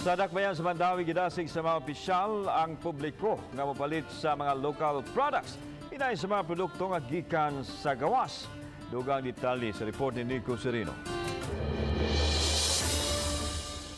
Sa dakbayan sa Mandaue, gidasig sa mga opisyal ang publiko nga mopalit sa mga local products. Inay sa mga produkto nga gikan sa gawas. Dugang detalye sa report ni Nico Serino.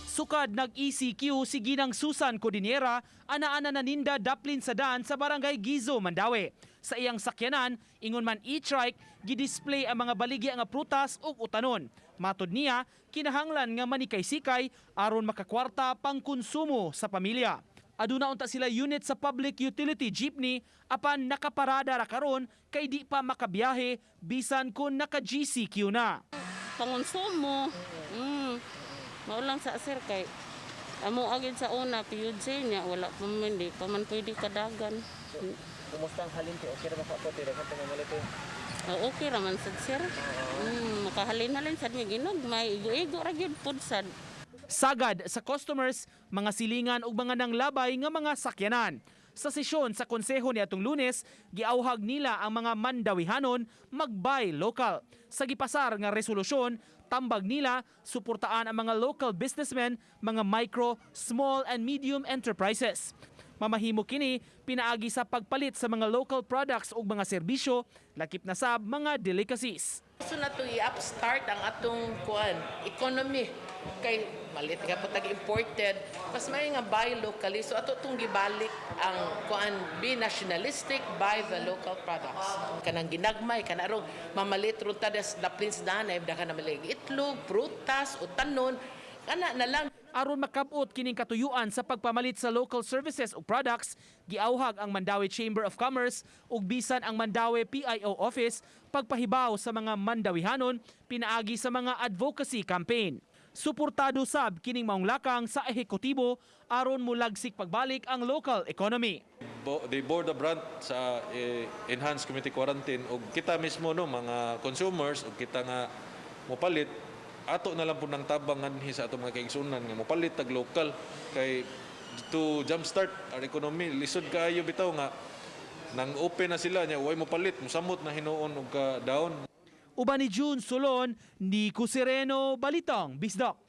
Sukad nag-ECQ si Ginang Susan Codinera, ana-ana naninda daplin sa daan sa barangay Gizo, Mandaue. Sa iyang sakyanan, ingon man e-trike, gidisplay ang mga baligya nga prutas ug utanon. Matod niya, kinahanglan nga manikay-sikay aron makakwarta pang konsumo sa pamilya. Aduna unta sila unit sa public utility jeepney apan nakaparada ra karon kay di pa makabiyahe bisan kun naka-GCQ na. Pangonsumo. Maulang sa sir kay amo agad sa una piyud niya wala pa man di pa man pwede kadagan. Kumusta ang halin ti? Okay ra ba ka po tira sa pamamalit? Okay ra man sad sir. Makahalin-halin sad mi ginagmay igo-igo ra gyud pud sad. Sagad sa customers, mga silingan ug mga nanglabay nga mga sakyanan. Sa sesyon sa konseho niadtong Lunes, giawhag nila ang mga Mandauehanon mag-buy local. Sa gipasar nga resolusyon, tambag nila suportaan ang mga local businessmen, mga micro, small and medium enterprises. Mamahimo kini pinaagi sa pagpalit sa mga local products ug mga serbisyo, lakip na sab mga delicacies. Gusto na itong i-upstart ang atong economy. Kay malit ka po tag-imported. Mas may nga buy locally. So ato itong gibalik ang be nationalistic, buy the local products. Kanang ginagmay, kanarong mamalit ron ta des daplins danay, da ka na malig itlog, prutas, o tanon. Kana na lang. Aron makabot kining katuyuan sa pagpamalit sa local services o products, giawhag ang Mandaue Chamber of Commerce ug bisan ang Mandaue PIO Office pagpahibaw sa mga Mandauehanon pinaagi sa mga advocacy campaign. Suportado sab kining maong lakang sa ehekutibo aron mulagsik pagbalik ang local economy. The board of brand sa enhanced community quarantine ug kita mismo no mga consumers ug kita nga mopalit ato na lang po ng tabangan sa ato mga kaigsunan nga mopalit tag local kay to jumpstart our economy lisod kaayo bitaw nga nang open na sila nya way mopalit mosamot na hinuon og ka down. Uban ni June Solon, Nico Sereno, Balitang Bisdak.